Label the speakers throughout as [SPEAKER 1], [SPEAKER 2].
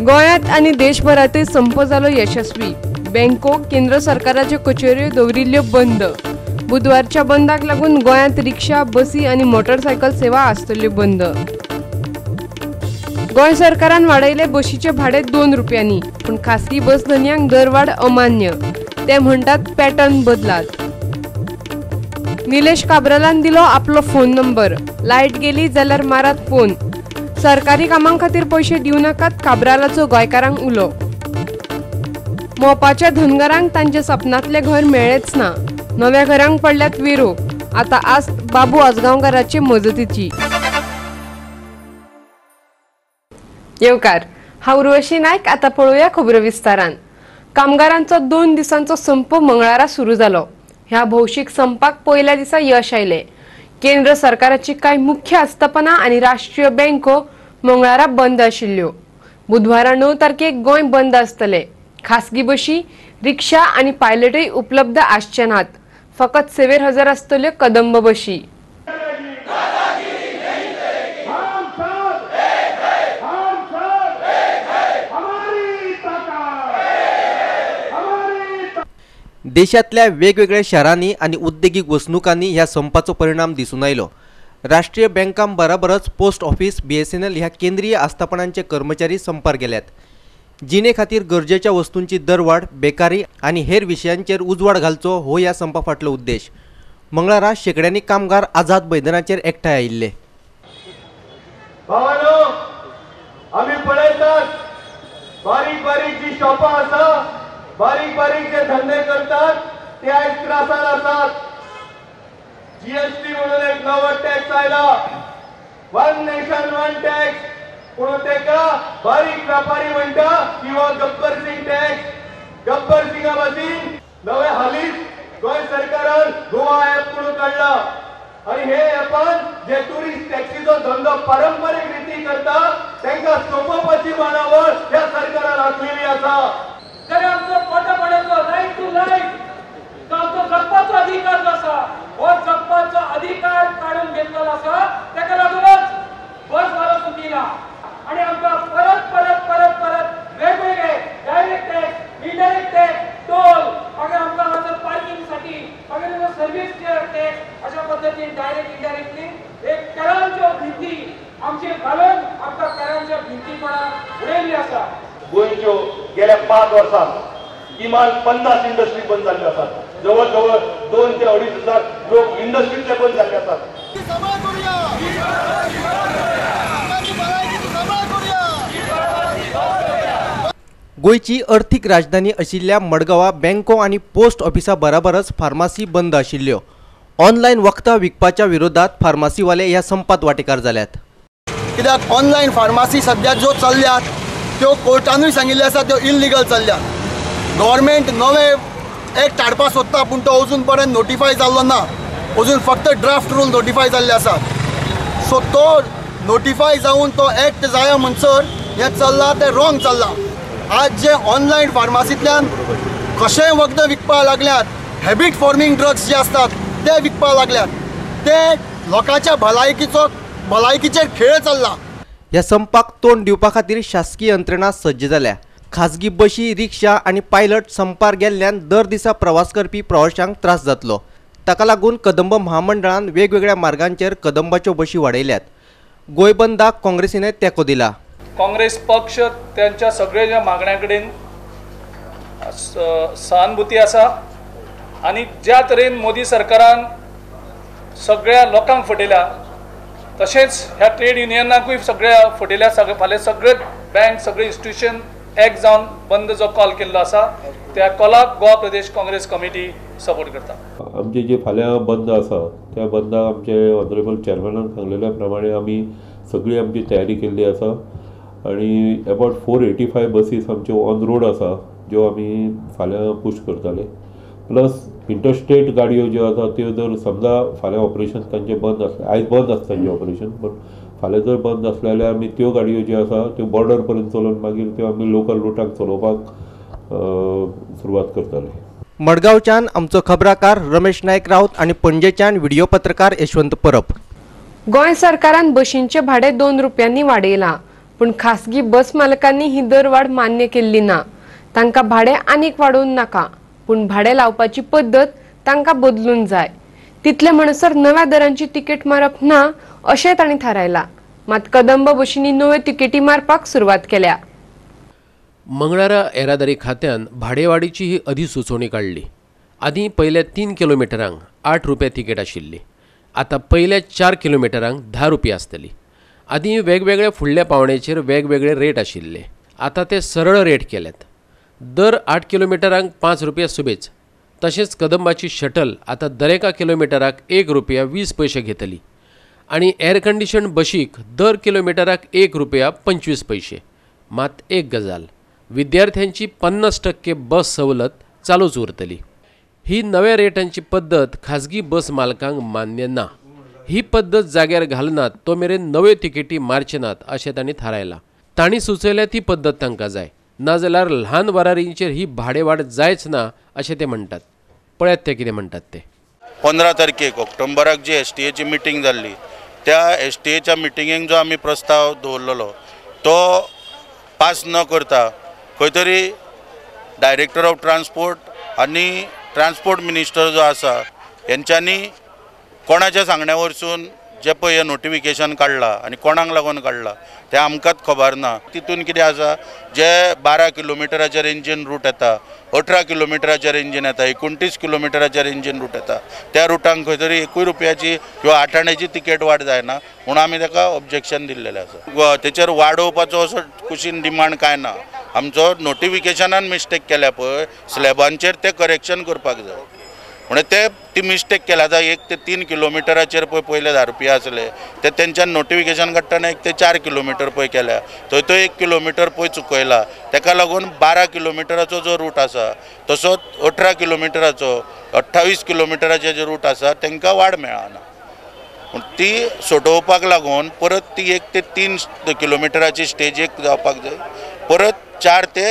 [SPEAKER 1] गोंयांत आनी देशभरातूय संप जालो यशस्वी। बँको केंद्र सरकाराच्यो कचेऱ्यो दवरिल्ल्यो बंद। बुधवारच्या बंदाक लागून गोंयांत रिक्षा, बसी आनी मोटरसायकल सेवा आसतल्यो बंद। गोंय सरकारान वाडयले बशीचे भाडे 2 रुपयांनी, पूण खासगी बस धन्यांक दरवाड अमान्य। ते म्हणटात पॅटर्न बदलात। निलेश काब्रालान दिलो आपलो फोन नंबर। लायट गेली जाल्यार मारात फोन। सरकारी कामां खातीर पयशे दिव नाकात काब्रालाचो गोंयकारांक उलो। मोपाच्या धनगरांक तांचे सपनांतले घर मेळ्ळेच ना। नव्या घरांक पडल्यात वेरो। आतां आस्त बाबू आजगांवकाराचे मजतीची। येवकार, हांव उर्वशी नायक। आतां पळोवया खबरो विस्तारान। कामगारांचो 2 दिसांचो संप मंगळारा सुरू जालो। ह्या भौशीक संपाक पयल्या दिसा यश आयले। केंद्र सरकाराची कांय मुख्य आस्थापना आनी राष्ट्रीय बँको मंगळारा बंद आशिल्ल्यो। बुधवारा 9 तारखेक गोंय बंद आसतले। खासगी बशी, रिक्षा आनी पायलटूय उपलब्ध आसचे नात। फकत सेवेर हजर आसतल्यो कदंब बशी।
[SPEAKER 2] देशातल्या वेगवेगळ्या शहरांनी आणि उद्देगीक वसणुकांनी ह्या संपाचो परिणाम दिसून आयलो। राष्ट्रीय बँकां बरोबरच पोस्ट ऑफिस, BSNL ह्या केंद्रीय आस्थापनांचे कर्मचारी संपार गेल्यात। जिणे खातीर गरजेच्या वस्तूंची दरवाड, बेकारी आणि हेर विशयांचेर उजवाड घालचो हो ह्या संपा फाटलो उद्देश। मंगळारा शेकड्यांनी कामगार आझाद मैदानाचेर एकठांय आयिल्ले।
[SPEAKER 3] भावानो, आम्ही पळयतात बारीक बारीक जी शॉपां आसा, बारीक बारीक जे धंदे करतात ते आज त्रासान आसात। GST म्हणून एक नवो टॅक्स आयला, वन नेशन वन टॅक्स। पूण तेका बारीक व्यापारी म्हणटा किंवा गब्बर सिंग टॅक्स। गब्बर सिंगा भाशेन नवे हालींच गोंय सरकारान गोवा ॲप म्हणून काडला आणि हे ॲपान जे टुरिस्ट टॅक्सीचो धंदो पारंपरीक रिती करता तांकां सोंपोवपाची मांडावळ ह्या सरकारान आखलेली आसा।
[SPEAKER 4] जर आमचो पोटापाण्याचो रायट टू लायफ, तो आमचो जगपाचो अधिकार जो आसा, हो जगपाचो अधिकार काढून घेतलेलो आसा। ताका लागूनच बस वालो सुटी ना आणि आमकां परत परत परत परत वेगवेगळे direct tax, indirect tax, toll, मागीर आमकां हांगासर पार्किंगसाठी, मागीर सर्व्हिस टॅक्स, अशा पद्दतीन डायरेक्ट इनडायरेक्टली एक करांच्यो भिंती आमचेर घालून आमकां करांच्या भिंतीपणान उडयल्ली आसा।
[SPEAKER 3] गोंयच्यो गेल्या 5 वर्सांत किमान 50 इंडस्ट्री बंद जाल्ल्यो आसात। जवळ जवळ 2 ते 2.5 लोक इंडस्ट्रीतले बंद जाल्ले आसात।
[SPEAKER 2] गोंयची अर्थीक राजधानी आशिल्ल्या मडगांवां बँको आनी पोस्ट ऑफिसां बरोबरच फार्मासी बंद आशिल्ल्यो। ऑनलायन वखदां विकपाच्या विरोधात फार्मासीवाले ह्या संपात वांटेकार जाल्यात।
[SPEAKER 5] कित्याक ऑनलायन फार्मासी सद्या ज्यो चल्ल्यात त्यो कोर्टानूय सांगिल्ले आसा त्यो इल्लिगल चल्ल्यात। गव्हर्मेंट नवे एक्ट हाडपाक सोदता, पूण तो अजून पर्यंत नोटिफाय जाल्लो ना। अजून फक्त ड्राफ्ट रूल नोटिफाय जाल्ले आसात। सो तो नोटिफाय जावन तो एक्ट जाय म्हणसर हें चल्लां तें रॉंग चल्लां। आज जे ऑनलायन फार्मासींतल्यान कशेंय वखदां विकपाक लागल्यात, हॅबीट फॉर्मिंग ड्रग्स जे असतात ते विकपाक लागल्यात, ते लोकांच्या भलायकीचेर खेळ चल्ला।
[SPEAKER 2] ह्या संपाक तोंड दिवपा खातीर शासकीय यंत्रणा सज्ज जाल्या। खासगी बशी, रिक्षा आनी पायलट संपार गेल्ल्यान दर दिसा प्रवास करपी प्रवाशांक त्रास जातलो। ताका लागून कदंब महामंडळान वेगवेगळ्या मार्गांचेर कदंबाच्यो बशी वाडयल्यात। गोंय बंदाक काँग्रेसीने तेंको दिला।
[SPEAKER 6] काँग्रेस पक्ष त्यांच्या सगळ्या मागण्यां कडेन सहानुभूती आसा आणि ज्या तरेन मोदी सरकारान सगळ्या लोकांक फटयल्या, तशेंच ह्या ट्रेड युनियनाकूय सगळ्या फटयल्या। फाल्यां सगळे बँक, सगळे इन्स्टिट्यूशन एक जावन बंद जो कॉल केल्लो आसा त्या कॉलाक गोवा प्रदेश काँग्रेस कमिटी सपोर्ट करता।
[SPEAKER 7] आमचे जे फाल्यां बंद आसा त्या बंदाक आमचे ऑनरेबल चेअरमॅनान सांगलेल्या प्रमाणे आमी सगळी आमची तयारी केल्ली आसा आणि अबाउट 485 बसीस आमच्यो ऑन रोड आसा ज्यो आमी फाल्यां पुश करतले। प्लस इंटरस्टेट गाडयो ज्यो आसा त्यो जर समजा फाल्यां ऑपरेशन तांचे बंद आसलें, आयज बंद आसता तांचें ऑपरेशन, पण फाल्यां जर बंद आसले जाल्यार आमी त्यो गाडयो ज्यो आसा त्यो बॉर्डर पर्यंत चलोवन मागीर त्यो आमी लोकल रुटाक चलोवपाक सुरवात करतले।
[SPEAKER 2] मडगांवच्यान आमचो खबराकार रमेश नायक राऊत आणि पणजेच्यान व्हिडिओ पत्रकार यशवंत परब।
[SPEAKER 1] गोंय सरकारान बशींचे भाडे 2 रुपयांनी वाडयला। पण खासगी बस मालकांनी ही दरवाढ मान्य केली ना. तांका भाडे आनीक वाढवून नाका, पण भाडे लावपाची पद्धत तांका बदलून जाय. तितले म्हणसर नव्या दरांची तिकीट मारप ना अशें तांणी थारायला. मात कदंब बशींनी नव्यो तिकेटी मारपाक सुरवात केल्या.
[SPEAKER 8] मंगळारा येरादारी खात्यान भाडेवाडीची ही अधिसुचोवणी काढली. आधी पहिल्या 3 किलोमिटरांक 8 रुपया तिकेट आशिल्ली. आता पहिल्या 4 किलोमिटरांक 10 रुपया आसतली. आधी वेगवेगळ्या फुडल्या पावण्याचेर वेगवेगळे रेट आशिल्ले. आता ते सरळ रेट केल्यात. दर 8 किलोमिटरांक 5 रुपया सुबेज. तशेंच कदंबाची शटल आता दरेका किलोमिटराक 1 रुपया 20 पैसे घेतली. आणि एअर कंडिशन बशीक दर किलोमिटराक 1 रुपया 25 पैसे. मात एक गजाल, विद्यार्थ्यांची 50% बस सवलत चालूच उरतली. ही नव्या रेटांची पद्धत खाजगी बस मालकांक मान्य ना. ही पद्धत जाग्यार घालनात तो मेरेन नव्यो तिकेटी मारचे नात अशें तांणी थारायला. तांणी सुचयल्या ती पद्धत तांकां जाय, नाजाल्यार ल्हान वरारींचेर ही भाडेवाड जायच ना अशें ते म्हणटात. पळयात ते कितें म्हणटात ते.
[SPEAKER 9] 15 तारखेक ऑक्टोबराक जी STA ची मिटींग जाल्ली, त्या STA मिटिंगेक जो आमी प्रस्ताव दवरलेलो तो पास न करता खंय तरी डायरेक्टर ऑफ ट्रान्सपोर्ट आनी ट्रान्सपोर्ट मिनिस्टर जो आसा हेंच्यांनी कोणाच्या सांगण्या वरसून जे पळय नोटिफिकेशन काडला आनी कोणाक लागून काडला तें आमकांच खबर ना. तितून कितें आसा, जे 12 किलोमिटराच्या रेंजीन रूट येता, 18 किलोमिटराच्या रेंजीन येता, 29 किलोमिटराच्या रेंजीन रूट येता, त्या रुटांक खंय तरी 1 रुपयाची किंवा 8 आण्याची तिकेट वाड जायना म्हणून आमी ताका ऑब्जेक्शन दिल्लेलें आसा. तेचेर वाडोवपाचो असो कुशीन डिमांड कांय ना. आमचो नोटिफिकेशनान मिस्टेक केल्या पळय स्लॅबांचेर ते करेक्शन करपाक जाय. म्हणजे ती मिस्टेक केला. आतां 1 ते 3 किलोमिटराचेर पयले 10 रुपया आसले, ते तेंच्यान नोटिफिकेशन काडटना 1 ते 4 किलोमिटर केल्या. थंय तो 1 किलोमिटर चुकयला. ताका लागून 12 किलोमिटराचो जो रूट आसा तसोच 18 किलोमिटराचो 28 किलोमिटराचे जे रूट आसा तांकां वाड मेळना. ती सोडोवपाक लागून परत ती 1 ते 3 किलोमिटराची स्टेज एक जावपाक जाय, परत 4 ते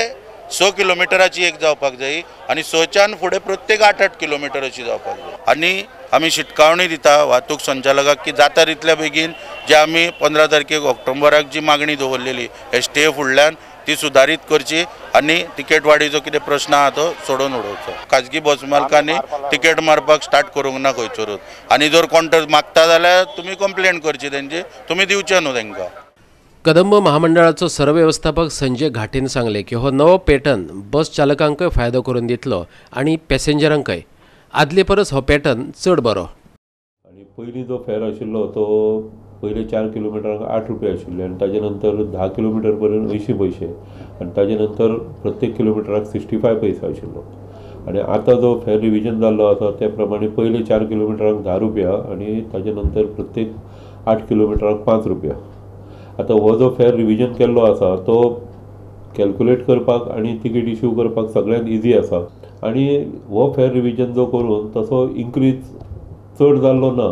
[SPEAKER 9] 6 किलोमिटराची एक जावपाक जाय आनी 6च्यान फुडें प्रत्येक 8-8 किलोमिटराची जावपाक जाय. आनी आमी शिटकावणी दिता वाहतूक संचालकाक की जाता तितल्या बेगीन जे आमी 15 तारखेक ऑक्टोबराक जी मागणी दवरलेली STA फुडल्यान ती सुदारीत करची आनी तिकेट वाडीचो कितें प्रश्न आहा तो सोडून उडोवचो. खाजगी बस मालकांनी तिकेट मारपाक स्टार्ट करूंक ना खंयचोरूच. आनी जर कोण मागता जाल्यार तुमी कंप्लेंट करची तेंची, तुमी दिवचे न्हू तांकां.
[SPEAKER 8] कदंब महामंडळाचो सर्वेवस्थापक संजय घाटेन सांगले की हो नवो पॅटर्न बस चालकांकय फायदो करून दितलो आणि पॅसेंजरांकय. आदले परस हो पॅटर्न चड बरो.
[SPEAKER 7] आणि पयलीं जो फेर आशिल्लो तो पयले 4 किलोमिटराक 8 रुपया आशिल्ले आनी ताजे नंतर 10 किलोमिटर पर्यंत 80 पैसे आनी ताजे नंतर प्रत्येक किलोमिटराक 65 पैसे आशिल्लो. आनी आतां जो फेर रिविजन जाल्लो आसा त्या प्रमाणे पयले 4 किलोमिटराक 10 रुपया आनी ताजे नंतर प्रत्येक 8 किलोमिटराक 5 रुपया. आतां हो जो फेर रिविजन केल्लो आसा तो कॅल्क्युलेट करपाक आनी तिकेट इश्यू करपाक सगळ्यांत इजी आसा. आनी हो फेर रिविजन जो करून तसो इन्क्रीज चड जाल्लो ना.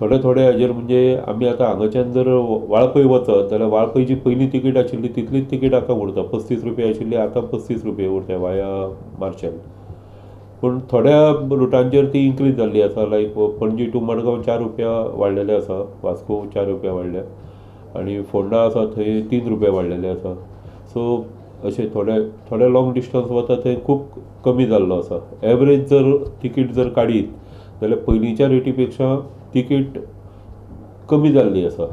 [SPEAKER 7] थोडे थोडे हाजेर म्हणजे आमी आतां हांगाच्यान जर वाळपय वचत जाल्यार वाळपयची पयली तिकेट आशिल्ली तितलीच तिकेट आतां उरता. 35 रुपया आशिल्ली आतां 35 रुपया उरता वाया मार्शल. पूण थोड्या रुटांचेर ती इन्क्रीज जाल्ली आसा. लायक पणजी टू मडगांव 4 रुपया वाडलेले आसा, वास्को 4 रुपया वाडल्या आनी फोंडा आसा थंय 3 रुपया वाडलेले आसा. सो अशें थोडे लॉंग डिस्टन्स वता थंय खूब कमी जाल्लो आसा. एवरेज जर तिकीट जर काडीत जाल्यार पयलींच्या रेटी पेक्षा तिकीट कमी जाल्ली आसा.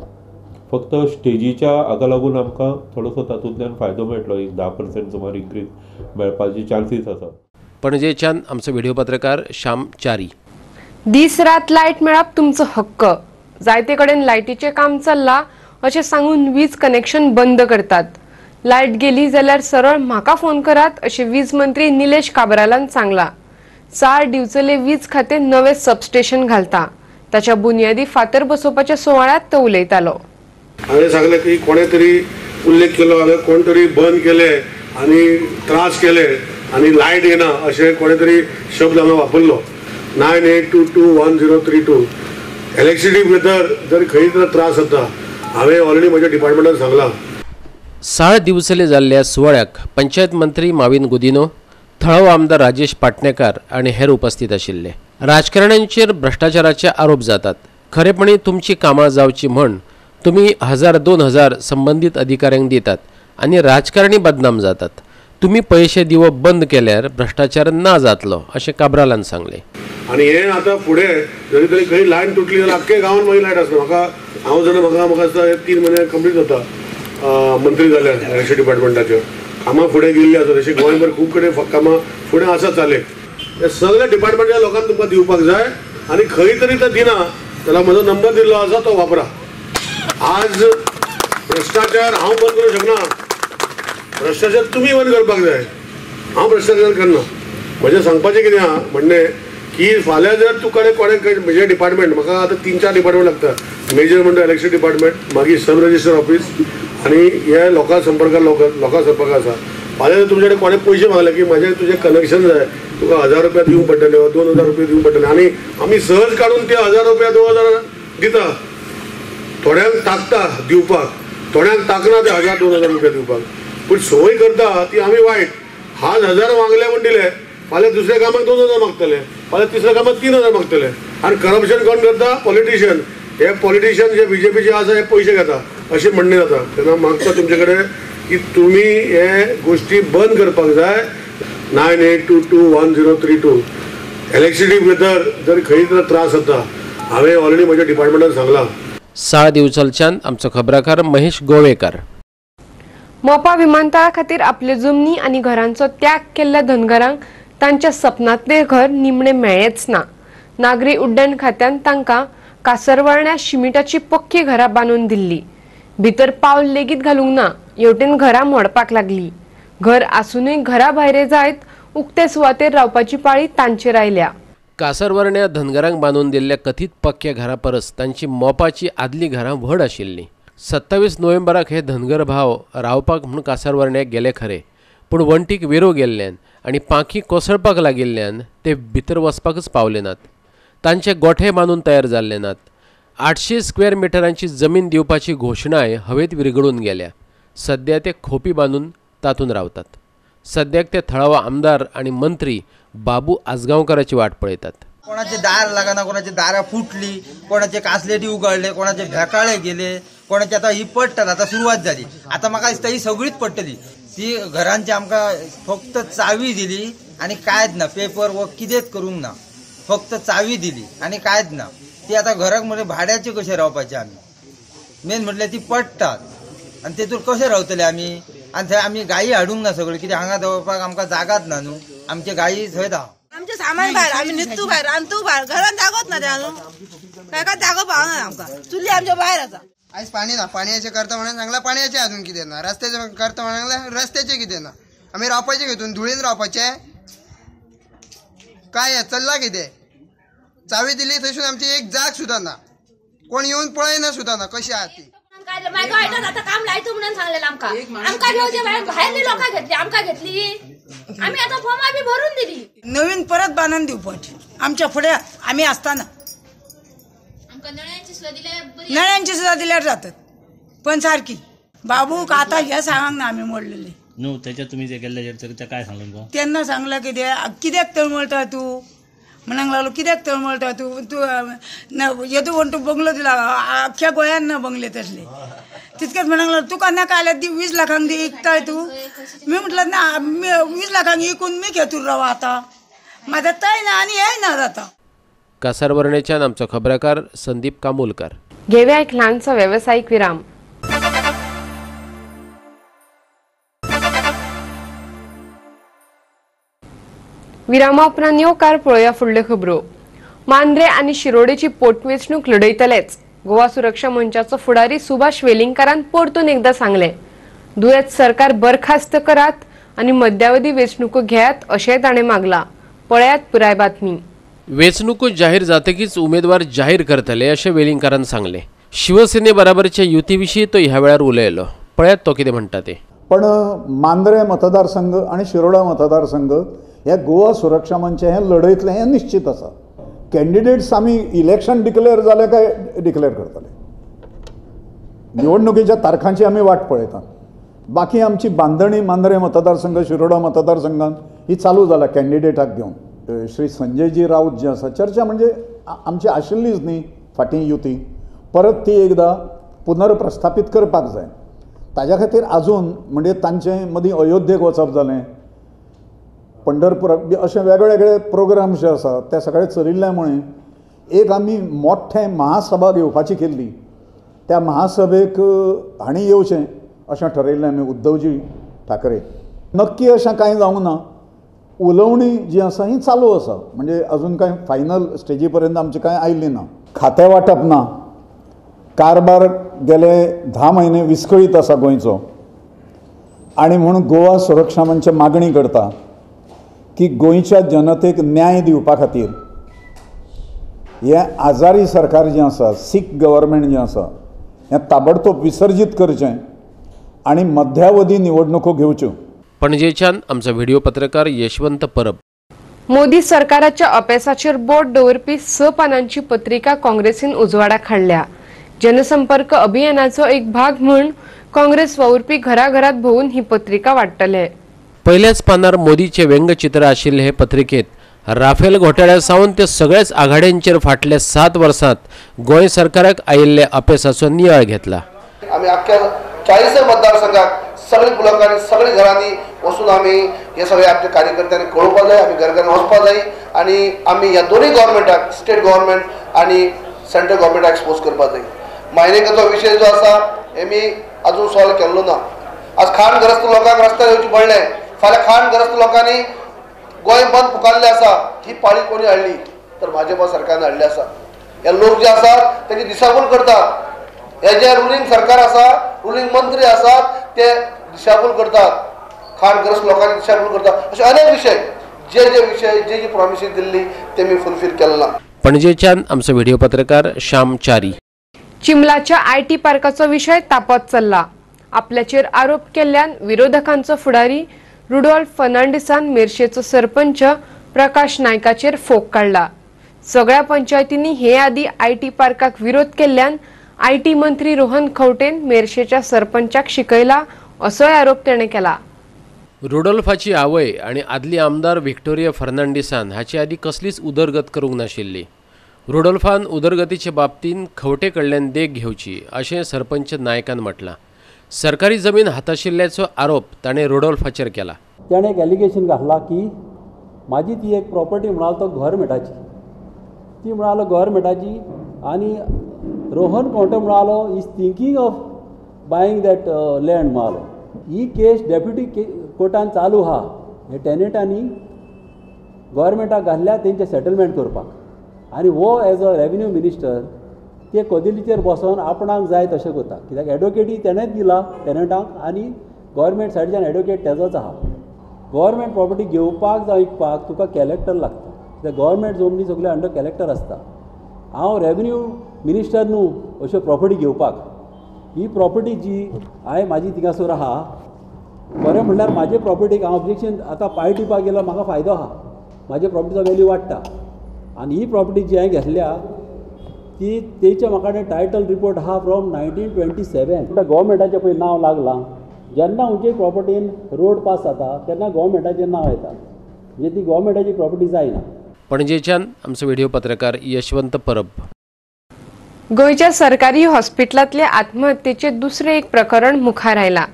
[SPEAKER 7] फक्त स्टेजीच्या हाका लागून आमकां थोडोसो तातूंतल्यान फायदो मेळटलो. एक 10% सुमार इन्क्रीज मेळपाचे चान्सीस आसा.
[SPEAKER 8] पणजेच्यान आमचो व्हिडिओ पत्रकार श्याम च्यारी.
[SPEAKER 1] दीस रात लायट मेळप तुमचो हक्क. जायते कडेन लायटीचें काम चल्लां अशें सांगून वीज कनेक्शन बंद करतात. लायट गेली जाल्यार सरळ म्हाका फोन करात अशें वीज मंत्री निलेश काब्रालान सांगलां. 4 दिवचले वीज खातें नवे सबस्टेशन घालता. ताच्या बुनयादी फातर बसोवपाच्या सुवाळ्यात तो उलयतालो.
[SPEAKER 10] हांवें सांगलें की कोणे तरी उल्लेख केलो हांवें कोण तरी बंद केले आनी त्रास केले आनी लायट येना अशें कोणे तरी शब्द हांवें वापरलो. 98221032. इलेक्ट्रिसिटी भितर जर खंय जर त्रास जाता हांवें ऑलरेडी म्हज्या डिपार्टमेंटान सांगलां.
[SPEAKER 8] 6 दिवसले जाल्ल्या सुवाळ्याक पंचायत मंत्री माविन गुदिनो, थळाव आमदार राजेश पाटणेकार आनी हेर उपस्थित आशिल्ले. राजकारण्यांचेर भ्रष्टाचाराचे आरोप जातात. खरेपणी तुमची कामां जावची म्हण तुम्ही 1000-2000 संबंधित अधिकाऱ्यांक दितात आणि राजकारणी बदनाम जातात. तुम्ही पैसे दिवप बंद केल्यार भ्रष्टाचार ना जातलो अशें काब्रालान सांगले.
[SPEAKER 10] आणि हे आता पुढे जरी तरी खंय लायन तुटली जाल्यार अख्खे गांवांत मागीर लायट आसना. हांव जेन्ना म्हाका 3 म्हयने कंप्लीट जाता मंत्री जाल्यार इलेक्ट्रिसिटी डिपार्टमेंटाच्यो कामां फुडें गेल्ली आसा. तशें गोंयभर खूब कडेन कामां फुडें आसा चाले. हे सगळ्या डिपार्टमेंटाच्या लोकांक तुमकां दिवपाक जाय आणि खंय तरी तो दिना त्याला म्हजो नंबर दिल्लो आसा तो वापरा. आज भ्रष्टाचार हांव बंद करूंक शकना. भ्रष्टाचार तुमी बंद करपाक जाय. हांव भ्रष्टाचार करना. म्हजें सांगपाचें कितें आहा म्हणणें की फाल्यां जर तुका कोणें म्हजे डिपार्टमेंट म्हाका आतां 3-4 डिपार्टमेंट लागता. मेजर म्हणटा इलेक्ट्रिसिटी डिपार्टमेंट मागीर सब रजिस्टर ऑफिस आनी हे लोकां संपर्क आसा. फाल्यां जर तुमचे कडेन कोणें पयशे मागले की म्हाजें तुजें कनेक्शन जाय तुका 1000 रुपया दिवंक पडटले 2000 रुपया दिवंक पडटले आनी आमी सहज काडून ते 1000 रुपया 2000 दिता. थोड्यांक ताकता दिवपाक थोड्यांक ताकना ते 1000-2000 रुपया दिवपाक. पूण संवय करता ती आमी वायट. आज 1000 मागले म्हण दिले फाल्यां दुसऱ्या कामाक 2000 मागतले फाल्यां तिसऱ्या कामाक 3000 मागतले. आनी करप्शन कोण करता? पॉलिटिशियन. हे पॉलिटिशियन जे बीजेपीचे आसा हे पयशे घेता अशें म्हणणें जाता. तेन्ना मागता तुमचे कडेन की तुमी हे गोश्टी बंद करपाक जाय. 98221032 इलेक्ट्रिसिटी भितर जर खंय त्रास जाता हांवें ऑलरेडी म्हज्या डिपार्टमेंटान सांगलां.
[SPEAKER 8] साळ दिवचलच्यान आमचो खबराकार महेश गोवेकार.
[SPEAKER 1] मोपा विमानतळा खातीर आपल्यो जमनी आनी घरांचो त्याग केल्ल्या धनगरांक तांच्या सपनांतलें घर निमणें मेळ्ळेंच ना. नागरी उड्डयन खात्यान तांकां कासरवळण्या शिमिटाची पक्की घरां बांदून दिल्ली. भितर पावल लेगीत घालूंक ना. हेवटेन घरां मोडपाक लागली. घर आसूनय घरा भायरे जायत उक्ते सुवातेर रावपाची पाळी तांचेर आयल्या.
[SPEAKER 8] कासरवर्ण्या धनगरांक बांदून दिल्ल्या कथीत पक्क्या घरा परस तांची मोपाची आदली घरां व्हड आशिल्लीं. 27 नोव्हेंबराक हे धनगर भाव रावपाक म्हूण कासरवर्ण्याक गेले खरे पूण वणटीक वेरो गेल्ल्यान आनी पांखी कोसळपाक लागिल्ल्यान ते भितर वचपाकच पावले नात. तांचे गोठे बांदून तयार जाल्ले नात. 800 स्क्वेअर मिटरांची जमीन दिवपाची घोशणाय हवेत विरगळून गेल्या. सध्या ते खोपी बांदून तातूंत रावतात. सद्याक ते थळावो आमदार आनी मंत्री बाबू आजगांवकाराची वाट पळयतात.
[SPEAKER 11] कोणाचे दार लागना, कोणाचे दारां फुटली, कोणाचे कासलेटी उगडले, कोणाचे भेकाळे गेले, कोणाचे आता ही पडटत आता सुरुवात झाली. आता म्हाका दिसता ही सगळीच पडटली. ती घरांची आमकां फक्त चावी दिली आणि कांयच ना. पेपर व कितेंच करूंक ना. फक्त चावी दिली आणि कांयच ना. ती आता घराक म्हणजे भाड्याचे कशे रावपाचे आमी. मेन म्हटल्यार ती पडटात आणि तेतून कशे रावतले आमी. आणि थंय आमी गायी हाडूंक ना सगळे कित्याक हांगा दवरपाक आमकां जागाच ना न्हू. आमचे गायी थंय आहा.
[SPEAKER 12] आमचे सामान भायर आमी न्हिदतू भायर रांदतू भायर घरान जागोच ना त्या न्हू. काय जागो पावना आमकां. चुली आमच्या भायर आसा.
[SPEAKER 13] आयज पाणी ना. पाणयाचे करता म्हणून सांगला पाणयाचे अजून कितें ना. रस्त्याचे करता म्हणून सांगला रस्त्याचे कितें ना. आमी रावपाचे घेतून धुळीन रावपाचे काय चल्ला कितें. चावी दिली थंयसून आमची एक जाग सुद्धा ना. कोण येऊन पळयना सुद्धा ना कशी आहा ती.
[SPEAKER 12] आता काम लायतो म्हणून सांगलेलं आमकां घेवचे भायरली लोकां घेतली आमकां घेतली. आमी आता फॉर्मा बी भरून दिली. नवीन परत बांदून दिवपाची आमच्या फुडें आमी आसतना नळ्यांची सुद्धा दिल्यार जातात. पण सारकी बाबूक आता हे सांगांक ना आमी मोडलेली
[SPEAKER 14] न्हू. त्याच्यात तुम्ही जे गेल्ले काय सांगलं
[SPEAKER 12] तेन्ना सांगला कित्याक तळमळटा तूं म्हणांक लागलो कित्याक तळमळटा तूं येदू म्हण तूं बंगलो दिला अख्ख्या गोंयान ना बंगले तसले. तितकेच म्हणांक लागलो तुका नाका जाल्यार 20 लाखांक दी विकताय तूं. मी म्हटलं ना 20 लाखांक विकून मी घेतून रावा आता माझा तय ना आणि हेय ना जाता.
[SPEAKER 8] कासारवर्ण्याच्यान आमचो खबराकार संदीप कामोलकार.
[SPEAKER 1] घेऊया एक ल्हानसो वेवसायिक विराम. विरामा उपरांत येवकार पळोवया फुडल्यो खबरो. मांद्रे आनी शिरोडेची पोटवेंचणूक लढयतलेच. गोवा सुरक्षा मंचाचो फुडारी सुभाष वेलिंगकारान परतून एकदा सांगले. दुयेंत सरकार बरखास्त करात आनी मध्यावधी वेंचणुको घेयात अशेंय ताणें मागला. पळयात पुराय बातमी.
[SPEAKER 8] वेंचणुको जाहीर जातकीच उमेदवार जाहीर करतले अशें वेलिंगकारान सांगले. शिवसेने बराबरच्या युती विशीं तो ह्या वेळार उलयलो. पळयात तो कितें म्हणटा ते.
[SPEAKER 15] पण मांद्रे मतदारसंघ आणि शिरोडा मतदारसंघ हे गोवा सुरक्षा मंच हे लढयतले हे निश्चित आसा. कॅन्डिडेट्स आमी इलेक्शन डिक्लेअर जाले काय डिक्लेअर करतले. निवडणुकीच्या तारखांची आमी वाट पळयतात. बाकी आमची बांदणी मांद्रे मतदारसंघ शिरोडा मतदारसंघात ही चालू जाला कॅन्डिडेटाक घेवन. श्री संजयजी राऊत जे आसा चर्चा म्हणजे आमची आशिल्लीच न्ही फाटीं युती परत ती एकदा पुनर्प्रस्थापीत करपाक जाय. ताज्या खातीर आजून म्हणजे तांचे मदीं अयोध्येक वचप जालें, पंढरपुराक अशे वेगवेगळे प्रोग्राम्स जे आसा ते सगळे चलिल्ल्या मुळे एक आमी मोठ्ठें महासभा घेवपाची केल्ली. त्या महासभेक हांणी येवचें अशें ठरयिल्लें आमी उद्धवजी ठाकरे. नक्की अशें कांय जावंक ना. उलोवणी जी आसा ही चालू आसा, म्हणजे अजून कांय फायनल स्टेजी पर्यंत आमची कांय आयिल्ली ना. खातें वांटप ना. कारभार गेले 10 म्हयने विस्कळीत आसा गोंयचो, आनी म्हणून गोवा सुरक्षा मंच मागणी करता की गोंयच्या जनतेक न्याय दिवपा खातीर हें आजारी सरकार जें आसा, सीख गव्हर्मेंट जें आसा, हें ताबडतोब विसर्जीत करचें आनी मध्यावधी निवडणुको घेवच्यो.
[SPEAKER 8] पणजेच्यान आमचो व्हिडिओ पत्रकार यशवंत परब.
[SPEAKER 1] मोदी सरकाराच्या अपेसाचेर बोट दवरपी 6 पानांची पत्रिका काँग्रेसीन उजवाडाक हाडल्या. जनसंपर्क अभियानाचो एक भाग म्हूण काँग्रेस वावुरपी घराघरात भोवून ही पत्रिका वाटतले.
[SPEAKER 8] पहिल्याच पानार मोदीचे व्यंगचित्र आशिल्ले हे पत्रिकेत राफेल घोटाळ्या सावन ते सगळेच आघाड्यांचेर फाटल्या 7 वर्सांत गोंय सरकाराक आयिल्ले अपेसाचो नियाळ घेतला.
[SPEAKER 16] आम्ही अख्ख्या 40 मतदारसंघात सगळे ब्लॉकांनी सगळे घरांनी वचून आम्ही हे सगळे आमच्या कार्यकर्त्यांनी कळोवपा जाय, आम्ही घरघरांनी वचपा जाय आणि आम्ही ह्या दोन्ही गव्हर्मेंटाक, स्टेट गव्हर्मेंट आणि सेंट्रल गव्हर्मेंटाक एक्सपोज करपा जाय. मायनेकाचो विशय जो आसा हे मी अजून सॉल्व केल्लो ना. आज खाणग्रस्त लोकांक रस्त्यार येवचें पडलें. फाल्यां खाणग्रस्त लोकांनी गोंय बंद पुकारले आसा. ही पाळी कोणी हाडली तर भाजपा सरकारान हाडली आसा. हे लोक जे आसात तेची दिशाभूल करतात. हे जे रुलींग सरकार आसा, रुलींग मंत्री आसात ते दिशाभूल करतात, खाणग्रस्त लोकांची दिशाभूल करतात. असे अनेक विषय जे प्रॉमिसीस दिल्ली ते मी फुलफिल केले ना.
[SPEAKER 8] पणजेच्यान आमचो व्हिडिओ पत्रकार श्याम चारी.
[SPEAKER 1] चिमलाच्या आयटी पार्काचो विषय तापत चल्ला. आपल्याचेर आरोप केल्ल्यान विरोधकांचो फुडारी रुडॉल्फ फर्नांडिसान मेर्शेचो सरपंच प्रकाश नायकाचेर फोग काढला. सगळ्या पंचायतींनी हे आदी आयटी पार्काक विरोध केल्ल्यान आयटी मंत्री रोहन खंवटेन मेर्शेच्या सरपंचाक शिकयला असोय आरोप तेणे केला.
[SPEAKER 8] रुडोल्फाची आवय आणि आदली आमदार व्हिक्टोरिया फर्नांडिसान हाची आदी कसलीच उदरगत करूंक नाशिल्ली. रुडोल्फान उदरगतीचे बाबतीन खंवटे कडल्यान देख घेवची अशें सरपंच नायकान म्हटलां. सरकारी जमीन हाताशिल्ल्याचो आरोप ताणें रुडोल्फाचेर केला.
[SPEAKER 17] ताणें एक एलिगेशन घातला की म्हाजी ती एक प्रॉपर्टी म्हणालो तो गव्हर्मेंटाची, ती म्हणालो गव्हर्मेंटाची, आनी रोहन खंवटे म्हणालो is thinking of buying that land म्हणालो. ही केस डेप्युटी कोर्टान चालू आहा. हे टेनंटांनी गव्हर्मेंटाक घातल्या तेंचे सेटलमेंट करपाक, आनी हो एज अ रेव्हेन्यू मिनिस्टर ते कोदिलीचेर बसोन आपणाक जाय तशें करता. कित्याक एडवोकेटी तेणेंच दिला टेनंटांक आनी गव्हर्मेंट सायडीच्यान एडवोकेट तेजोच आहा. गव्हर्मेंट प्रॉपर्टी घेवपाक जावं विकपाक तुका कॅलेक्टर लागता. कित्याक गव्हर्मेंट जमनी सगळे अंडर कॅलेक्टर आसता. हांव रेव्हेन्यू मिनिस्टर न्हू अश्यो प्रॉपर्टी घेवपाक. ही प्रॉपर्टी जी हांवें म्हाजी थिंगासोर आहा, बरें म्हणल्यार म्हाजे प्रॉपर्टीक हांव ऑब्जेक्शन आतां पांय टिवपाक गेलो म्हाका फायदो आहा, म्हाजे प्रॉपर्टीचो वॅल्यू वाडटा. आनी ही प्रॉपर्टी जी हांवें घेतल्या ती तेचे म्हाका टायटल रिपोर्ट आहा फ्रॉम 1927. गव्हर्मेंटाचें पळय नांव लागलां. जेन्ना खंयच्याय प्रॉपर्टीन रोड पास जाता तेन्ना गव्हर्मेंटाचें नांव येता, म्हणजे ती गव्हर्मेंटाची प्रॉपर्टी जायना.
[SPEAKER 8] पणजेच्यान आमचो व्हिडिओ पत्रकार यशवंत परब.
[SPEAKER 1] गोंयच्या सरकारी हॉस्पिटलांतले आत्महत्येचे दुसरे एक प्रकरण मुखार आयला.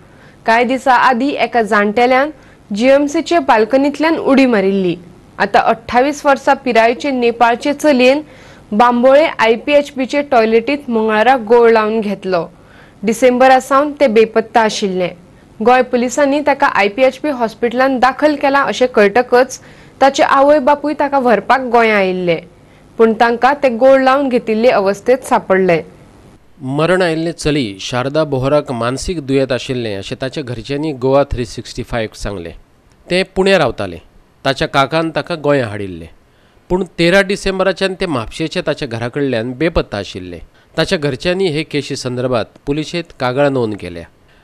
[SPEAKER 1] कांय दिसा आदी एका जाणटेल्यान जीएमसीचे बाल्कनींतल्यान उडी मारिल्ली. आता 28 वर्सां पिरायेचे नेपाळचे चलयेन बांबोळे IPHBचे टॉयलेटीत मंगळारा गोळ लावन घेतलो. डिसेंबरा सावन ते बेपत्ता आशिल्ले. गोंय पुलिसांनी ताका IPHB हॉस्पिटलांत दाखल केला अशें कळटकच ताचे आवय बापूय ताका व्हरपाक गोंया आयिल्ले, पूण तांकां ते गोळ लावन घेतिल्ले अवस्थेत सापडले.
[SPEAKER 8] मरण आयिल्ले चली शारदा बोहराक मानसीक दुयेंत आशिल्लें अशें ताच्या घरच्यांनी गोवा 365 सांगलें. ते पुण्या रावताले. ताच्या काकान ताका गोंया हाडिल्ले, पूण 13 डिसेंबराच्यान ते म्हापशेचे ताच्या घरा कडल्यान बेपत्ता आशिल्ले. ताच्या घरच्यांनी हे केशी संदर्भात पुलिशेंत कागाळ नोंद केल्या.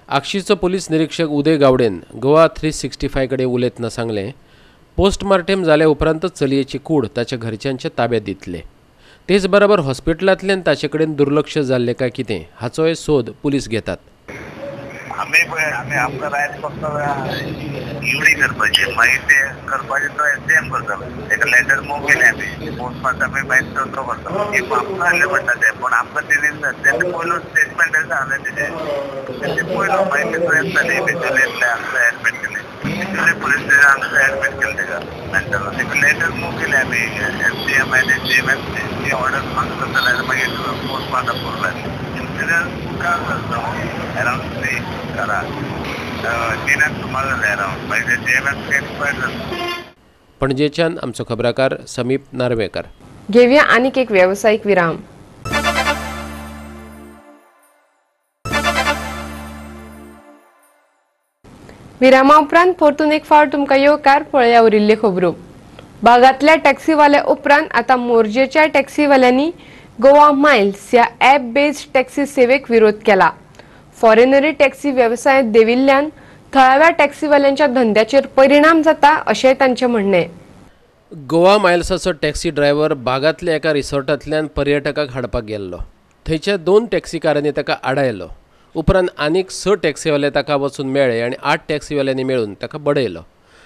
[SPEAKER 8] आक्षीचो पुलीस निरीक्षक उदय गावडेन गोवा 365 कडेन उलयतना सांगलें, पोस्टमार्टेम जाल्या उपरांतच चलयेची कूड ताच्या घरच्यांच्या ताब्यांत दितले. तेच बरोबर हॉस्पिटलांतल्यान ताचे कडेन दुर्लक्ष जाल्लें काय कितें हाचोय सोद पुलीस घेतात.
[SPEAKER 18] आम्ही आमचं रायत फक्त एवढी करपाचे मागीर ते करपाचे तो SDM करतलो तेका लेटर मूव केले आमी पोस्टमार्टम आमी मागीर तो करतलो हे आमकां हाडले पडटा ते पण आमकां तेणे पयलो स्टेटमेंट सांगलें तेजे पयलो मागीर ते येताले आमकां एडमीट केले पुलीस स्टेशन आमकां एडमीट केले तेका मेंटल तेका लेटर मूव केले आमी SDM आनी SDM ची ऑर्डर मागता जाल्यार मागीर पोस्टमार्टम करला इन्सिडंट काय जाता अराउंड 3 करा 3 सुमार जाले अराउंड मागीर JMS एक्सपायर जाता.
[SPEAKER 8] पणजेच्यान आमचो खबराकार समीप नार्वेकर.
[SPEAKER 1] घेऊया आनीक एक व्यावसायिक विराम. विरामा उपरांत परतून एक फावट तुमकां येवकार पळया उरिल्ल्यो खबरो. भागांतल्या टॅक्सीवाल्या उपरांत आतां मोरजेच्या टॅक्सीवाल्यांनी गोवा मायल्स ह्या ॲप बेस्ड टॅक्सी सेवेक विरोध केला. फॉरेनरी टॅक्सी व्यवसायात देविल्ल्यान थळाव्या टॅक्सीवाल्यांच्या धंद्याचेर परिणाम जाता अशेंय तांचें म्हणणें.
[SPEAKER 8] गोवा मायल्साचो टॅक्सी ड्रायव्हर बागांतल्या एका रिसॉर्टांतल्यान पर्यटकाक हाडपाक गेल्लो. थंयच्या 2 टॅक्सीकारांनी ताका आडायलो. उपरांत आनीक 6 टॅक्सीवाले ताका वचून मेळ्ळे आनी 8 टॅक्सीवाल्यांनी मेळून ताका बडयलो.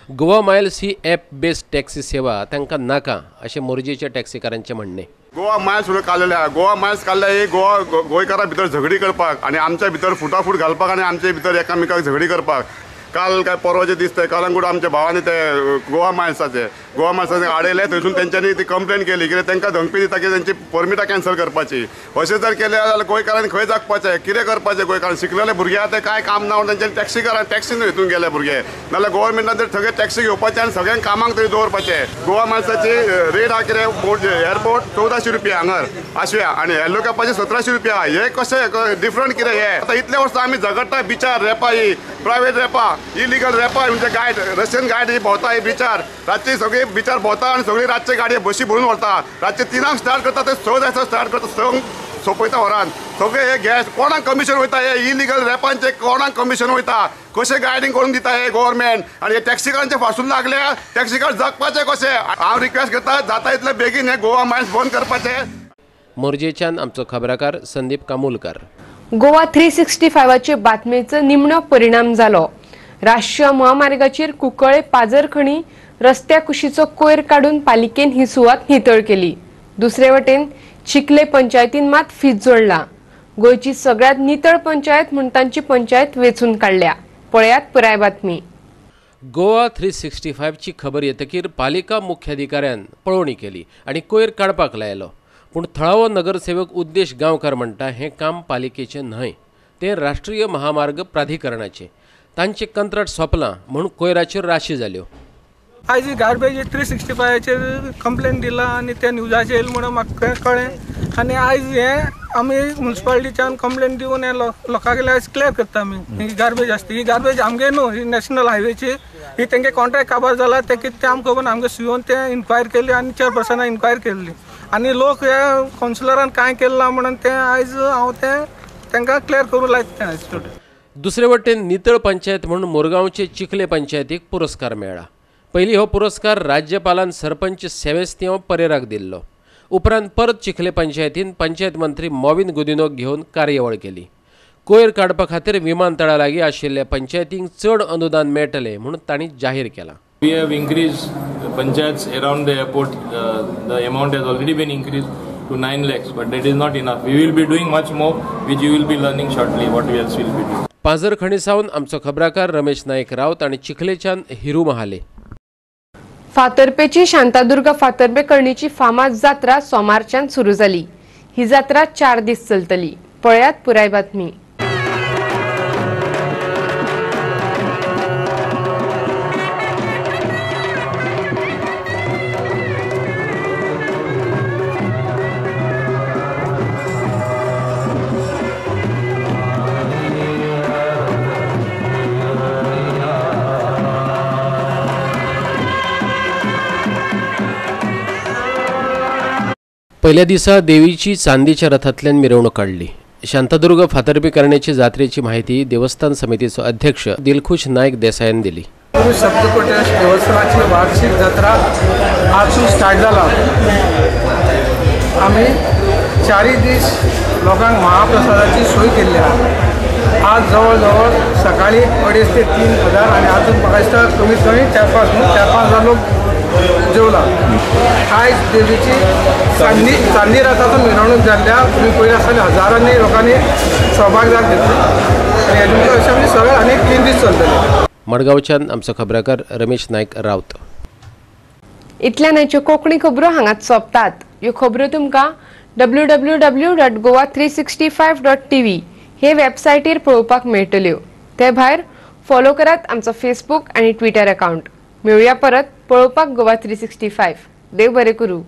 [SPEAKER 8] गोवा मायल्स ही ॲप बेस्ड टॅक्सी सेवा तांकां नाका अशें मोरजेच्या टॅक्सीकारांचें म्हणणें.
[SPEAKER 19] गोवा मायल्स म्हणून काडलेले आहा. गोवा मायल्स काडल्या ही गोंयकारां भितर झगडी करपाक आनी आमच्या भितर फुटाफूट घालपाक आनी आमचे भितर एकामेकाक झगडी करपाक. काल काय परवाचे दीस ते कालांगूट आमच्या भावानी ते गोवा मायल्साचे आडयले. थंयसून तेंच्यांनी ती कंप्लेन केली कित्याक तांकां धमकी दिता की तेंची परमिटां कॅन्सल करपाची. अशें जर केलें जाल्यार गोंयकारांनी खंय जगपाचें कितें करपाचें. गोंयकारांनी शिकलेले भुरगे आहा ते काय काम ना तेंच्यांनी टॅक्सीकारांनी टॅक्सीन हितून गेले भुरगे नाल्यार गोवोरमेंटान तर सगळे टॅक्सी घेवपाचे आनी सगळ्यांक कामाक थंय दवरपाचे. गोवा मायल्साची रेट आहा कितें एअरपोर्ट 1400 रुपया हांगर आशव्या आनी येल्लो कॅपाची 1700 रुपया. हे कशें डिफरंट कितें हे. आतां इतले वर्सां आमी झगडटा बिचार रेपा ही प्रायवेट रेपा इलिगल रेपा म्हणजे गायड रशियन गायड ही भोंवता ही बिचार रातची सगळी बिचार भोंवता आनी सगळी रातचे गाडये बशी भरून व्हरता. रातचे 3 स्टार्ट करता ते 6 जायसर स्टार्ट करता 6 सोंपयता वरान. सगळे हे गॅस कोणाक कमिशन वयता हे इलिगल रेपांचे कोणाक कमिशन वयता. कशें गायडींग करून दिता हे गव्हर्मेंट आनी हे टॅक्सीकारांचे फासून लागले. टॅक्सीकार जगपाचे कशें. हांव रिक्वेस्ट करता जाता इतले बेगीन हे गोवा मायल्स बंद करपाचे.
[SPEAKER 8] मोरजेच्यान आमचो खबराकार संदीप कामुलकार.
[SPEAKER 1] गोवा 365चे बातमेचो निमणो परिणाम जालो. राष्ट्रीय महामार्गाचेर कुंकळे पाजर खणी रस्त्या कुशीचो कोयर काडून पालिकेन ही सुवात नितळ केली. दुसरे वटेन चिखले पंचायतीन मात फीज जोडला. गोंयची सगळ्यात नितळ पंचायत म्हूण तांची पंचायत वेचून काडल्या. पळयात पुराय बातमी.
[SPEAKER 8] गोवा 365ची खबर येतकीर पालिका मुख्याधिकाऱ्यान पळोवणी केली आनी कोयर काडपाक लायलो. पूण थळावो नगरसेवक उद्देश गांवकार म्हणटा हें काम पालिकेचें न्हय तें राष्ट्रीय महामार्ग प्राधिकरणाचें. तांचें कंत्राट सोंपलां म्हूण कोयराच्यो राशी जाल्यो.
[SPEAKER 20] आयज गार्बेज 365चेर कंप्लेन दिला आनी ते न्यूजाचेर येयला म्हणून म्हाका कळ्ळें आनी आयज हें आमी म्युन्सिपालिटीच्यान कंप्लेन दिवन हें लोकां गेल्यार आयज क्लियर करता आमी. ही गार्बेज आसता ही गार्बेज आमगे न्हू ही नॅशनल हायवेची. ही तेंगे कॉन्ट्रॅक्ट काबार जाला ते कितें तें आमकां खबर आमगे सुयोन तें इन्क्वायर केली आनी चेअरपर्सनान इन्क्वायर केल्ली आनी लोक हे कावन्सिलरान कांय केलें ना म्हणून तें आयज हांव तें तांकां क्लियर करूं लायता आयज टुडे.
[SPEAKER 8] दुसरे वटेन नितळ पंचायत म्हणून मोरगांवचे चिखले पंचायतीक पुरस्कार मेळ्ळा. पयलीं हो पुरस्कार राज्यपालान सरपंच सेवेस्तियांव परेराक दिल्लो. उपरांत परत चिखले पंचायतीन पंचायत मंत्री मॉविन गुदिनोक घेवन कार्यावळ केली. कोयर काडपा खातीर विमानतळा लागीं आशिल्ल्या पंचायतींक चड अनुदान मेळटलें म्हूण तांणी जाहीर केलां.
[SPEAKER 21] We have increased panchayats around the airport. The amount has already been increased to 9 lakhs, but that is not enough. We will be doing much more, which you will be learning shortly. What else will be doing.
[SPEAKER 8] पाजरखणी सावन आमचो खबराकार रमेश नाईक रावत आनी चिखलेच्यान हिरू महाले.
[SPEAKER 1] फातर्पेची शांतादुर्गा फातर्पे करणीची फामाद जात्रा सोमारच्यान सुरू जाली. ही जात्रा 4 दीस चलतली. पळयात पुराय बातमी.
[SPEAKER 8] पहिल्या दिसा देवीची चांदीच्या रथांतल्यान मिरवणूक काढली. शांतादुर्गा फातर्पे करण्याची जात्रेची माहिती देवस्थान समितीचो अध्यक्ष दिलखुश नायक देसायान दिली.
[SPEAKER 20] सप्तकोटेश्वर देवस्थानाची वार्षिक जात्रा आजसून स्टार्ट जाला. आम्ही 4 दीस लोकांक महाप्रसादाची सोय केल्ली आहा. आज जवळजवळ सकाळी 2.5 ते 3,000 आणि अजून म्हाका दिसता कमीत कमी 4-5,000 लोक जेवला. आयज देवीची चांदी राताचो मिरवणूक जाल्ल्या तुम्ही पळयला आसतलें हजारांनी लोकांनी सहभाग जावन घेतले आनी हेतून अशें आमी सगळे आनीक 3 दीस चलतले.
[SPEAKER 8] मडगांवच्यान आमचो खबराकार रमेश नायक रावत.
[SPEAKER 1] इतल्यान आयच्यो कोंकणी खबरो हांगाच सोंपतात. ह्यो खबरो तुमकां www.goa365.tv हे वेबसायटीर पळोवपाक मेळटल्यो. ते भायर फॉलो करात आमचो फेसबूक आनी ट्विटर अकाउंट. मेळुया परत पळोवपाक गोवा 365. देव बरें करूं.